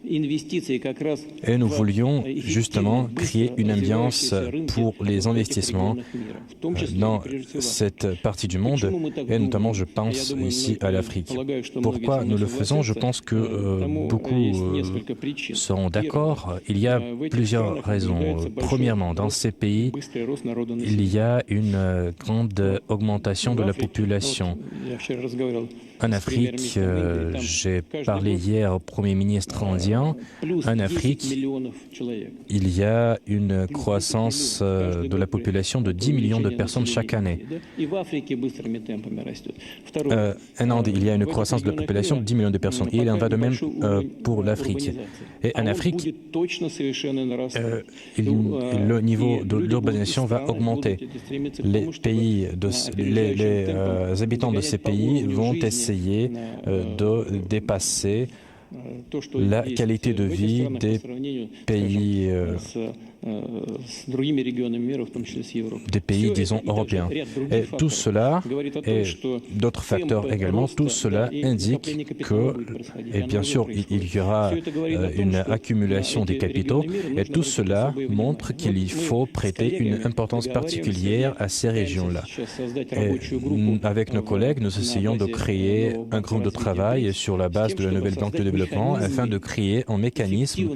et nous voulions justement créer une ambiance pour les investissements dans cette partie du monde, et notamment je pense ici à l'Afrique. Pourquoi nous le faisons? Je pense que beaucoup seront d'accord. Il y a plusieurs raisons. Premièrement, dans ces pays, il y a une grande augmentation de la population. En Afrique, j'ai parlé hier au Premier ministre indien. En Afrique, il y a une croissance de la population de 10 millions de personnes chaque année. En Inde, il y a une croissance de la population de 10 millions de personnes. Et il en va de même pour l'Afrique. Et en Afrique, le niveau de l'urbanisation va augmenter. Les habitants de ces pays vont essayer de dépasser la qualité de vie des pays, disons, européens. Et tout cela, et d'autres facteurs également, tout cela indique que, et bien sûr, il y aura une accumulation des capitaux, et tout cela montre qu'il faut prêter une importance particulière à ces régions-là. Et avec nos collègues, nous essayons de créer un groupe de travail sur la base de la nouvelle banque de développement afin de créer un mécanisme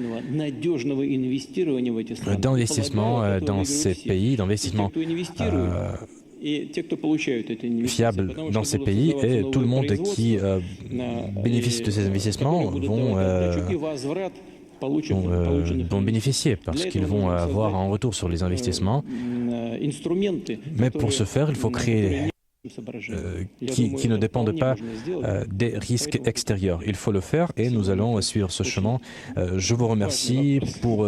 d'investissement dans ces pays, d'investissement fiable dans ces pays, et tout le monde qui bénéficie de ces investissements vont bénéficier parce qu'ils vont avoir un retour sur les investissements. Mais pour ce faire, il faut créer qui ne dépendent pas des risques extérieurs. Il faut le faire et nous allons suivre ce chemin. Je vous remercie pour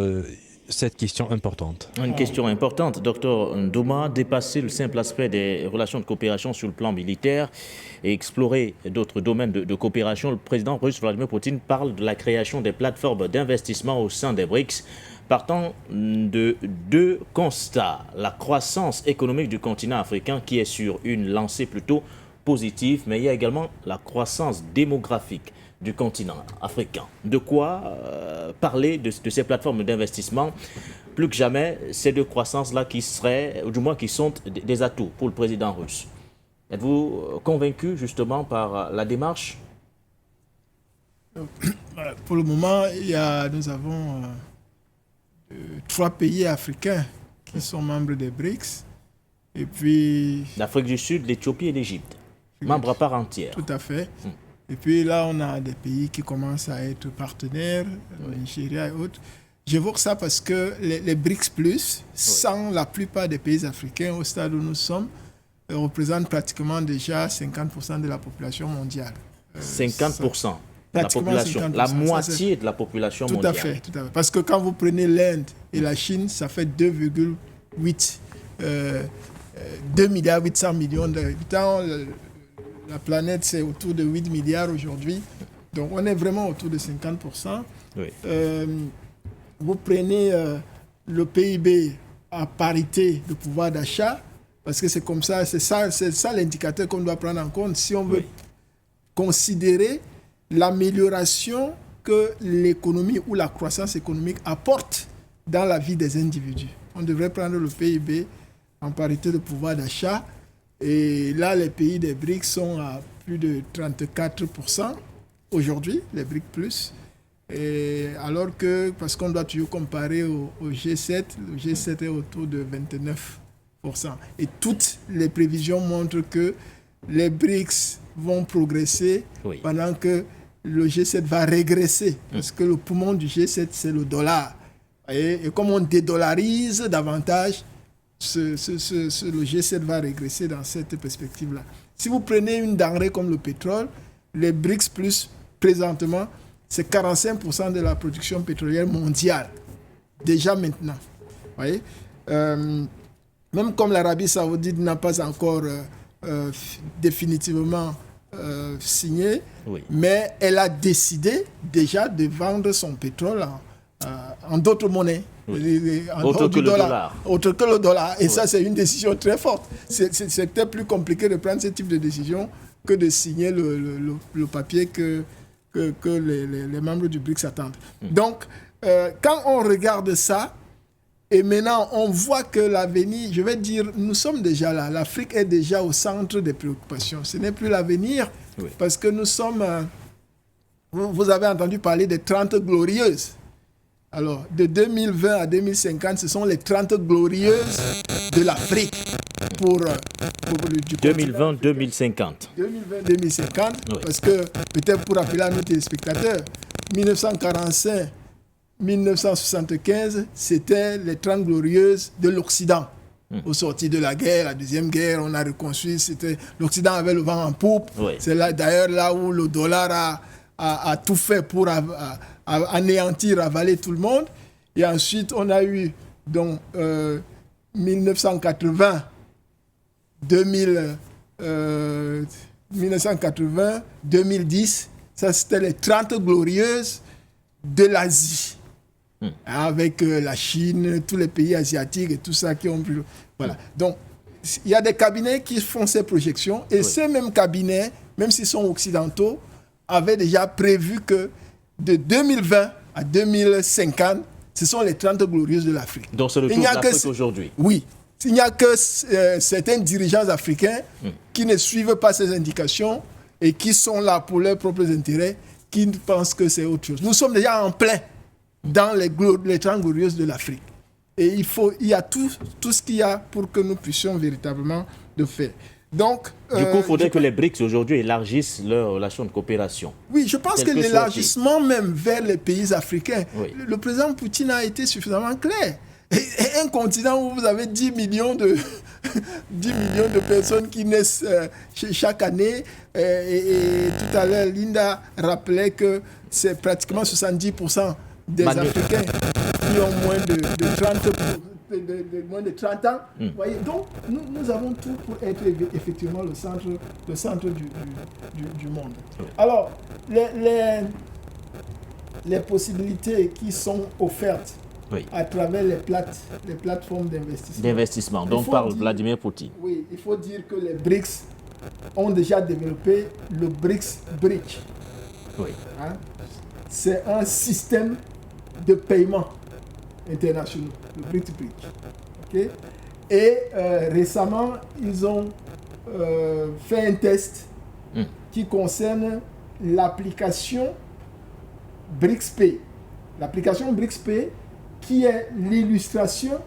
cette question importante. Une question importante, Dr Ndouma, dépasser le simple aspect des relations de coopération sur le plan militaire et explorer d'autres domaines de coopération. Le président russe Vladimir Poutine parle de la création des plateformes d'investissement au sein des BRICS, partant de deux constats. La croissance économique du continent africain qui est sur une lancée plutôt positive, mais il y a également la croissance démographique du continent africain. De quoi parler de ces plateformes d'investissement? Plus que jamais, ces deux croissances-là qui seraient, ou du moins qui sont des atouts pour le président russe. Êtes-vous convaincu justement par la démarche? Pour le moment, nous avons 3 pays africains qui sont membres des BRICS. Et puis... l'Afrique du Sud, l'Éthiopie et l'Égypte. Membres à part entière. Tout à fait. Et puis là, on a des pays qui commencent à être partenaires, le Nigeria et autres. J'évoque ça parce que les BRICS+, sans la plupart des pays africains au stade où nous sommes, représentent pratiquement déjà 50% de la population mondiale. 50% de la population, 50%, la moitié de la population mondiale. Tout à fait. Parce que quand vous prenez l'Inde et la Chine, ça fait 2,8 2 milliards 800 millions d'habitants. La planète, c'est autour de 8 milliards aujourd'hui. Donc, on est vraiment autour de 50%. Oui. Vous prenez le PIB à parité de pouvoir d'achat, parce que c'est comme ça, c'est ça l'indicateur qu'on doit prendre en compte si on veut considérer l'amélioration que l'économie ou la croissance économique apporte dans la vie des individus. On devrait prendre le PIB en parité de pouvoir d'achat. Et là, les pays des BRICS sont à plus de 34% aujourd'hui, les BRICS+. Et alors que, parce qu'on doit toujours comparer au G7, le G7 est autour de 29%. Et toutes les prévisions montrent que les BRICS vont progresser pendant que le G7 va régresser. Parce que le poumon du G7, c'est le dollar. Et comme on dédollarise davantage, le G7 va régresser dans cette perspective-là. Si vous prenez une denrée comme le pétrole, les BRICS+, présentement, c'est 45% de la production pétrolière mondiale, déjà maintenant. Vous voyez, même comme l'Arabie Saoudite n'a pas encore définitivement signé, mais elle a décidé déjà de vendre son pétrole en d'autres monnaies. Autre que le dollar. Autre que le dollar. Et ça, c'est une décision très forte. C'est peut-être plus compliqué de prendre ce type de décision que de signer le papier que les membres du BRICS attendent. Donc, quand on regarde ça, et maintenant on voit que l'avenir, je vais dire, nous sommes déjà là. L'Afrique est déjà au centre des préoccupations. Ce n'est plus l'avenir, parce que nous sommes... vous avez entendu parler des 30 glorieuses. Alors, de 2020 à 2050, ce sont les 30 glorieuses de l'Afrique pour 2020-2050. 2020-2050, parce que, peut-être pour rappeler à nos téléspectateurs, 1945-1975, c'était les 30 glorieuses de l'Occident. Au sorti de la guerre, la Deuxième Guerre, on a reconstruit, l'Occident avait le vent en poupe. C'est d'ailleurs là où le dollar a tout fait pour anéantir, avaler tout le monde. Et ensuite, on a eu donc 1980, 2010, ça c'était les 30 glorieuses de l'Asie. Avec la Chine, tous les pays asiatiques et tout ça qui ont pu... Voilà. Donc, il y a des cabinets qui font ces projections et ces mêmes cabinets, même s'ils sont occidentaux, avaient déjà prévu que de 2020 à 2050, ce sont les 30 glorieuses de l'Afrique. Donc c'est le tour de l'Afrique aujourd'hui. Oui. Il n'y a que certains dirigeants africains qui ne suivent pas ces indications et qui sont là pour leurs propres intérêts, qui pensent que c'est autre chose. Nous sommes déjà en plein dans les 30 glorieuses de l'Afrique. Et il y a tout ce qu'il y a pour que nous puissions véritablement le faire. Donc, du coup, il faudrait que les BRICS aujourd'hui élargissent leurs relations de coopération. Oui, je pense que l'élargissement même vers les pays africains, le président Poutine a été suffisamment clair. Et un continent où vous avez 10 millions de personnes qui naissent chaque année, et tout à l'heure, Linda rappelait que c'est pratiquement 70% des Africains qui ont moins de 30 ans. Voyez, donc, nous avons tout pour être effectivement le centre du monde. Alors, les possibilités qui sont offertes à travers les plateformes d'investissement. Dont parle Vladimir Poutine. Oui, il faut dire que les BRICS ont déjà développé le BRICS Bridge. Hein? C'est un système de paiement internationaux, le BRICS Bridge. Okay? Et récemment, ils ont fait un test qui concerne l'application BRICS Pay. L'application BRICS Pay qui est l'illustration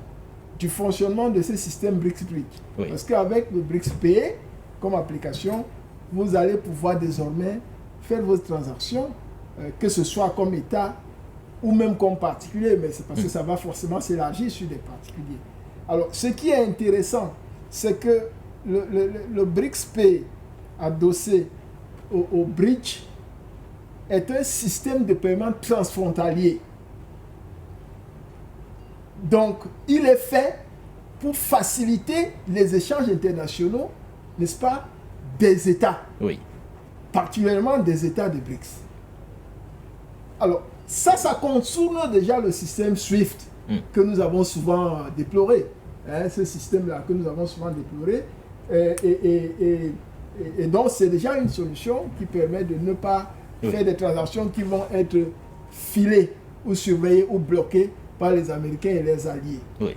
du fonctionnement de ce système BRICS Bridge. Parce qu'avec le BRICS Pay comme application, vous allez pouvoir désormais faire vos transactions, que ce soit comme État ou même comme particulier, mais c'est parce que ça va forcément s'élargir sur des particuliers. Alors, ce qui est intéressant, c'est que le BRICS Pay adossé au Bridge est un système de paiement transfrontalier. Donc, il est fait pour faciliter les échanges internationaux, n'est-ce pas, des États. Particulièrement des États de BRICS. Alors, ça contourne déjà le système SWIFT que nous avons souvent déploré. Hein, ce système-là que nous avons souvent déploré. Et donc, c'est déjà une solution qui permet de ne pas faire des transactions qui vont être filées ou surveillées ou bloquées par les Américains et les alliés. Oui.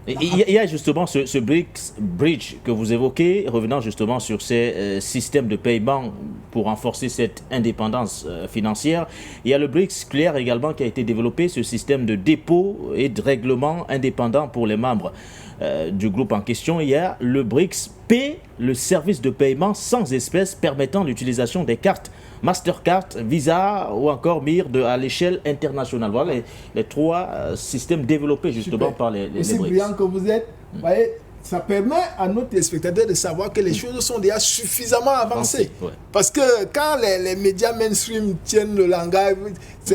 Il y a justement ce BRICS Bridge que vous évoquez, revenant justement sur ces systèmes de paiement pour renforcer cette indépendance financière. Il y a le BRICS Clear également qui a été développé, ce système de dépôt et de règlement indépendant pour les membres du groupe en question. Il y a le BRICS Pay, le service de paiement sans espèces permettant l'utilisation des cartes Mastercard, Visa ou encore MIR à l'échelle internationale. Voilà les trois systèmes développés justement par les Aussi BRICS. brillant que vous êtes, voyez, ça permet à nos téléspectateurs de savoir que les choses sont déjà suffisamment avancées. Ouais. Parce que quand les médias mainstream tiennent le langage,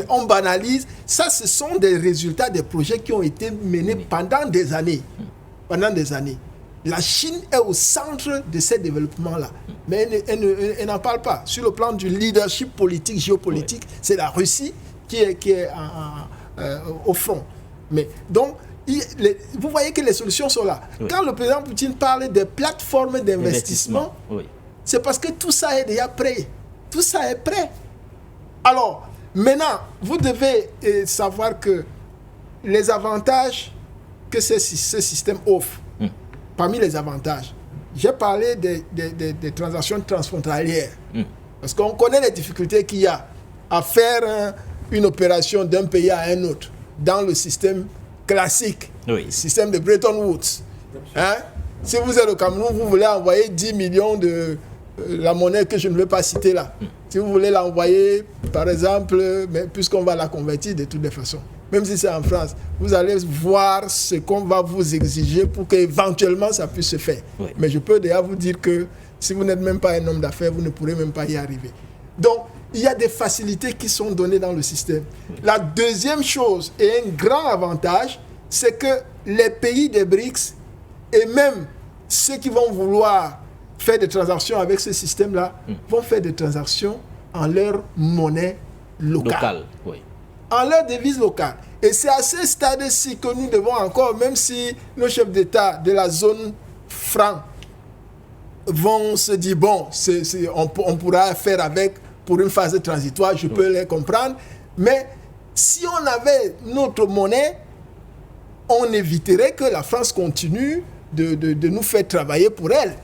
on banalise, ça ce sont des résultats des projets qui ont été menés pendant des années. Pendant des années. La Chine est au centre de ces développements-là. Mais elle n'en parle pas. Sur le plan du leadership politique, géopolitique, c'est la Russie qui est au front. Mais donc, vous voyez que les solutions sont là. Oui. Quand le président Poutine parle des plateformes d'investissement, c'est parce que tout ça est déjà prêt. Tout ça est prêt. Alors, maintenant, vous devez savoir que les avantages que ce système offre, parmi les avantages, j'ai parlé des transactions transfrontalières. Parce qu'on connaît les difficultés qu'il y a à faire une opération d'un pays à un autre dans le système classique, le système de Bretton Woods. Hein? Si vous êtes au Cameroun, vous voulez envoyer 10 millions de la monnaie que je ne vais pas citer là. Si vous voulez l'envoyer, par exemple, mais puisqu'on va la convertir de toutes les façons, même si c'est en France, vous allez voir ce qu'on va vous exiger pour qu'éventuellement ça puisse se faire. Mais je peux déjà vous dire que si vous n'êtes même pas un homme d'affaires, vous ne pourrez même pas y arriver. Donc, il y a des facilités qui sont données dans le système. La deuxième chose, et un grand avantage, c'est que les pays des BRICS, et même ceux qui vont vouloir faire des transactions avec ce système-là, vont faire des transactions en leur monnaie locale. En leur devise locale. Et c'est à ce stade-ci que nous devons encore, même si nos chefs d'État de la zone franc vont se dire, bon, on pourra faire avec pour une phase transitoire, je peux les comprendre, mais si on avait notre monnaie, on éviterait que la France continue de nous faire travailler pour elle.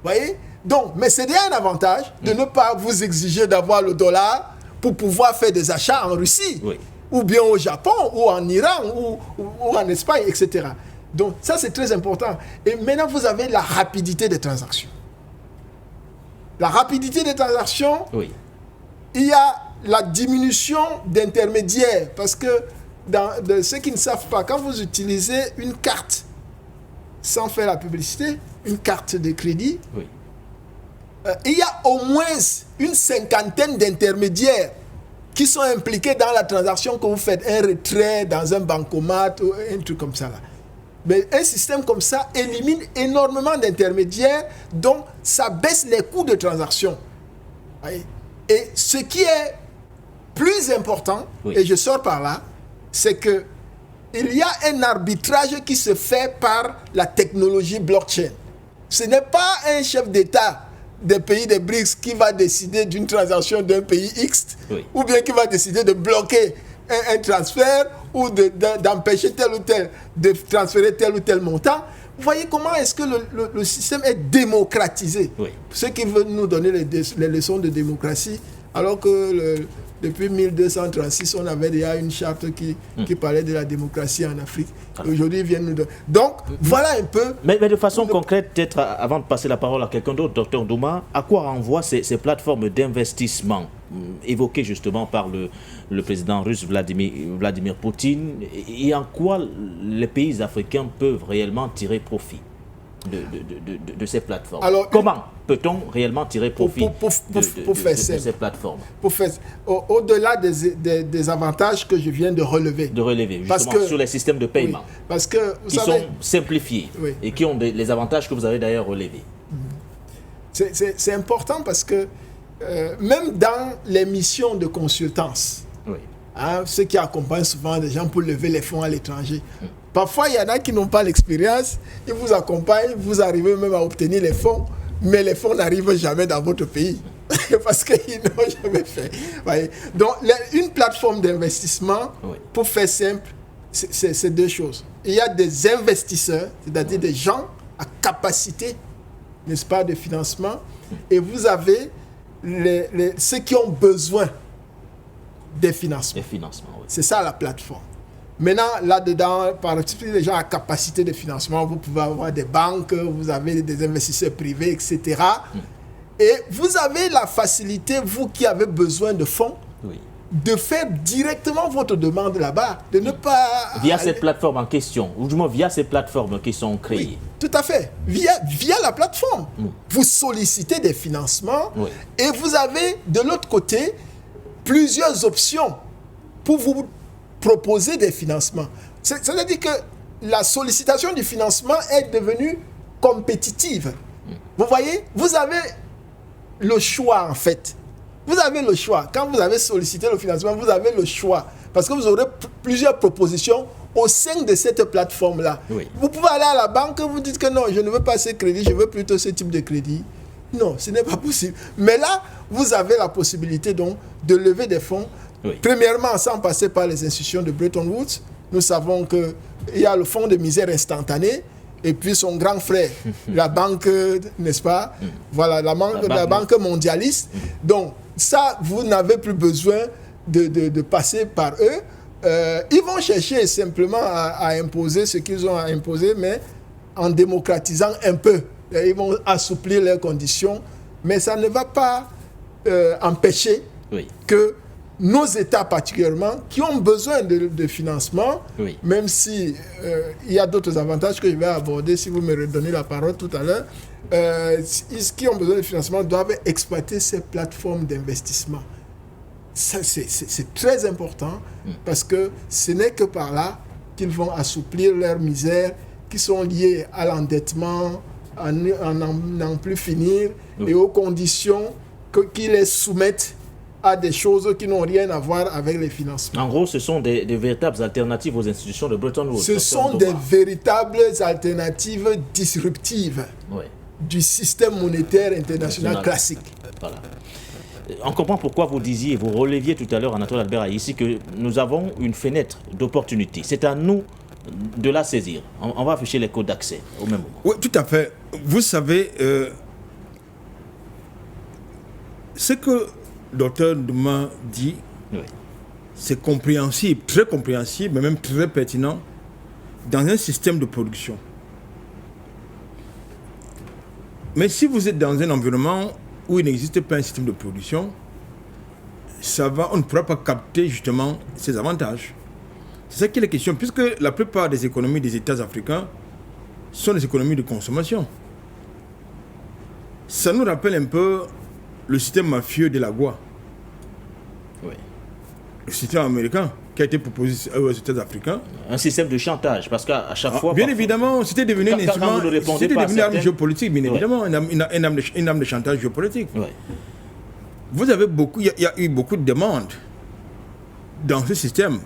Voyez? Donc, mais c'est déjà un avantage de ne pas vous exiger d'avoir le dollar pour pouvoir faire des achats en Russie. Ou bien au Japon, ou en Iran, ou en Espagne, etc. Donc, ça, c'est très important. Et maintenant, vous avez la rapidité des transactions. La rapidité des transactions, il y a la diminution d'intermédiaires. Parce que, ceux qui ne savent pas, quand vous utilisez une carte, sans faire la publicité, une carte de crédit, il y a au moins une cinquantaine d'intermédiaires qui sont impliqués dans la transaction que vous faites, un retrait dans un bancomat ou un truc comme ça là. Mais un système comme ça élimine énormément d'intermédiaires, donc ça baisse les coûts de transaction. Et ce qui est plus important, et je sors par là, c'est que il y a un arbitrage qui se fait par la technologie blockchain. Ce n'est pas un chef d'État des pays des BRICS qui va décider d'une transaction d'un pays X, ou bien qui va décider de bloquer un transfert ou d'empêcher tel ou tel de transférer tel ou tel montant. Vous voyez comment est-ce que le système est démocratisé. Ceux qui veulent nous donner les leçons de démocratie, alors que depuis 1236, on avait déjà une charte qui parlait de la démocratie en Afrique. Aujourd'hui, ils viennent nous donner. Donc, voilà un peu... Mais de façon concrète, peut-être avant de passer la parole à quelqu'un d'autre, Dr Douma, à quoi renvoient ces plateformes d'investissement évoquées justement par le président russe Vladimir Poutine, et en quoi les pays africains peuvent réellement tirer profit de ces plateformes? Alors, comment peut-on réellement tirer profit de ces plateformes? Au-delà des avantages que je viens de relever. Justement, sur les systèmes de paiement. Parce que, qui sont simplifiés et qui ont les avantages que vous avez d'ailleurs relevés. C'est important parce que même dans les missions de consultance, hein, ceux qui accompagnent souvent des gens pour lever les fonds à l'étranger. Parfois, il y en a qui n'ont pas l'expérience, ils vous accompagnent, vous arrivez même à obtenir les fonds, mais les fonds n'arrivent jamais dans votre pays. Parce qu'ils n'ont jamais fait. Voyez. Donc, une plateforme d'investissement, pour faire simple, c'est deux choses. Il y a des investisseurs, c'est-à-dire des gens à capacité, n'est-ce pas, de financement, et vous avez ceux qui ont besoin des financements. C'est ça la plateforme. Maintenant, là-dedans, par exemple, les gens à capacité de financement, vous pouvez avoir des banques, vous avez des investisseurs privés, etc. Et vous avez la facilité, vous qui avez besoin de fonds, de faire directement votre demande là-bas, de ne pas... Via cette plateforme en question, ou du moins via ces plateformes qui sont créées. Oui, tout à fait. Via la plateforme. Vous sollicitez des financements et vous avez de l'autre côté plusieurs options pour vous proposer des financements. C'est-à-dire que la sollicitation du financement est devenue compétitive. Vous voyez, vous avez le choix en fait. Vous avez le choix. Quand vous avez sollicité le financement, vous avez le choix. Parce que vous aurez plusieurs propositions au sein de cette plateforme-là. Vous pouvez aller à la banque, vous dites que non, je ne veux pas ce crédit, je veux plutôt ce type de crédit. Non, ce n'est pas possible. Mais là, vous avez la possibilité donc de lever des fonds. Premièrement, sans passer par les institutions de Bretton Woods. Nous savons qu'il y a le fonds de misère instantané. Et puis son grand frère, la banque, n'est-ce pas? Voilà, la banque mondialiste. Donc, ça, vous n'avez plus besoin de passer par eux. Ils vont chercher simplement à imposer ce qu'ils ont à imposer, mais en démocratisant un peu. Ils vont assouplir leurs conditions, mais ça ne va pas empêcher que nos États particulièrement, qui ont besoin de financement, même si il y a d'autres avantages que je vais aborder si vous me redonnez la parole tout à l'heure, qui ont besoin de financement doivent exploiter ces plateformes d'investissement. Ça, c'est très important parce que ce n'est que par là qu'ils vont assouplir leur misère, qui sont liées à l'endettement, à n'en plus finir, et aux conditions qui les soumettent à des choses qui n'ont rien à voir avec les financements. En gros, ce sont des véritables alternatives aux institutions de Bretton Woods. Ce sont des véritables alternatives disruptives du système monétaire international classique. Voilà. On comprend pourquoi vous disiez, vous releviez tout à l'heure, Anatole Albert, ici, que nous avons une fenêtre d'opportunité. C'est à nous de la saisir. On va afficher les codes d'accès au même moment. Oui, tout à fait. Vous savez, ce que Dr Ndouma dit, c'est compréhensible, très compréhensible, mais même très pertinent dans un système de production. Mais si vous êtes dans un environnement où il n'existe pas un système de production, on ne pourra pas capter justement ces avantages. C'est ça qui est la question, puisque la plupart des économies des États africains sont des économies de consommation. Ça nous rappelle un peu le système mafieux de l'AGUA. Le système américain qui a été proposé aux États africains. Un système de chantage, parce qu'à chaque fois... Bien évidemment, c'était devenu un instrument, c'était devenu une arme géopolitique, bien évidemment, une arme de chantage géopolitique. Vous avez beaucoup, il y a eu beaucoup de demandes dans ce système,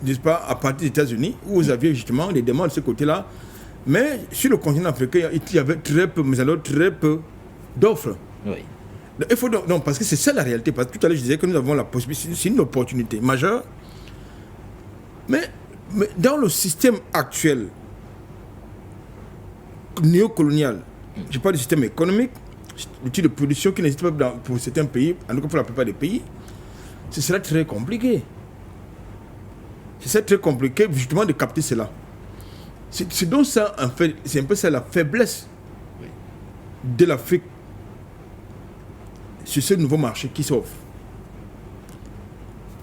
n'est-ce pas, à partir des États-Unis, où vous aviez justement des demandes de ce côté-là. Mais sur le continent africain, il y avait très peu d'offres. Il faut non, parce que c'est ça la réalité. Parce que tout à l'heure, je disais que nous avons la possibilité, c'est une opportunité majeure. Mais dans le système actuel, néocolonial, je parle du système économique, le type de production qui n'existe pas pour certains pays, en tout cas pour la plupart des pays, ce sera très compliqué. C'est très compliqué justement de capter cela. C'est donc ça, en fait, c'est un peu ça la faiblesse de l'Afrique sur ce nouveau marché qui s'offre.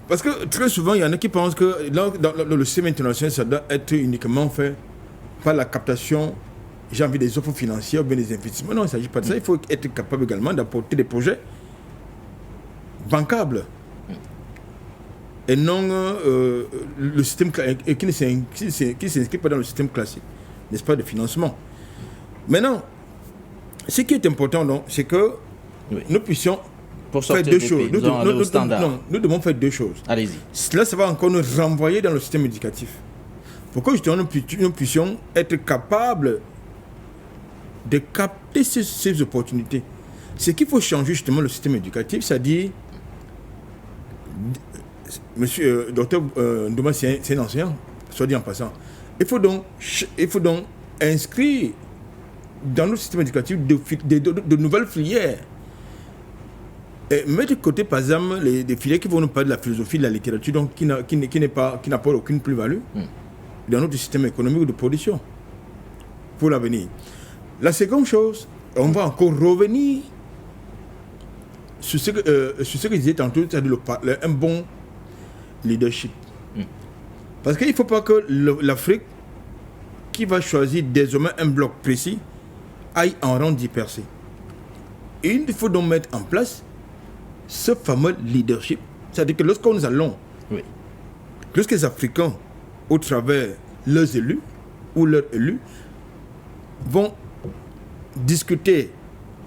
Parce que très souvent, il y en a qui pensent que dans le système international, ça doit être uniquement fait par la captation, j'ai envie, des offres financières ou bien des investissements. Non, il ne s'agit pas de ça. Il faut être capable également d'apporter des projets bancables. Et non le système qui ne s'inscrit pas dans le système classique, n'est-ce pas, de financement. Maintenant, ce qui est important, c'est que nous puissions faire deux choses. Nous devons faire deux choses. Allez-y. Cela, ça va encore nous renvoyer dans le système éducatif. Pour que justement nous puissions être capables de capter ces opportunités. Ce qu'il faut changer justement le système éducatif, c'est-à-dire, monsieur docteur Ndouma, c'est un enseignant, soit dit en passant. Il faut donc inscrire dans notre système éducatif de nouvelles filières. Et mettre de côté, par exemple, des filières qui vont nous parler de la philosophie, de la littérature, donc qui n'apportent aucune plus-value dans notre système économique de production pour l'avenir. La seconde chose, on va encore revenir sur ce que je disais tantôt, c'est-à-dire un bon leadership. Parce qu'il ne faut pas que l'Afrique, qui va choisir désormais un bloc précis, aille en rang dispersé. Et il faut donc mettre en place ce fameux leadership. C'est-à-dire que lorsque les Africains, au travers leurs élus ou leurs élus, vont discuter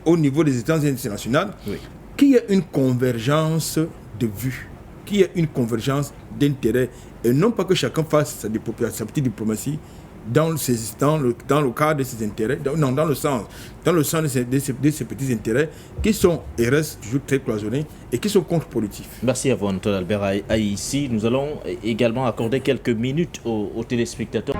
au niveau des instances internationales, qu'il y ait une convergence de vues, qu'il y ait une convergence d'intérêts, et non pas que chacun fasse sa petite diplomatie dans le cadre de ses intérêts, dans le sens de ces petits intérêts qui sont et restent toujours très cloisonnés et qui sont contre-productifs. Merci à vous, Antoine Albert Aïssi. Nous allons également accorder quelques minutes aux téléspectateurs.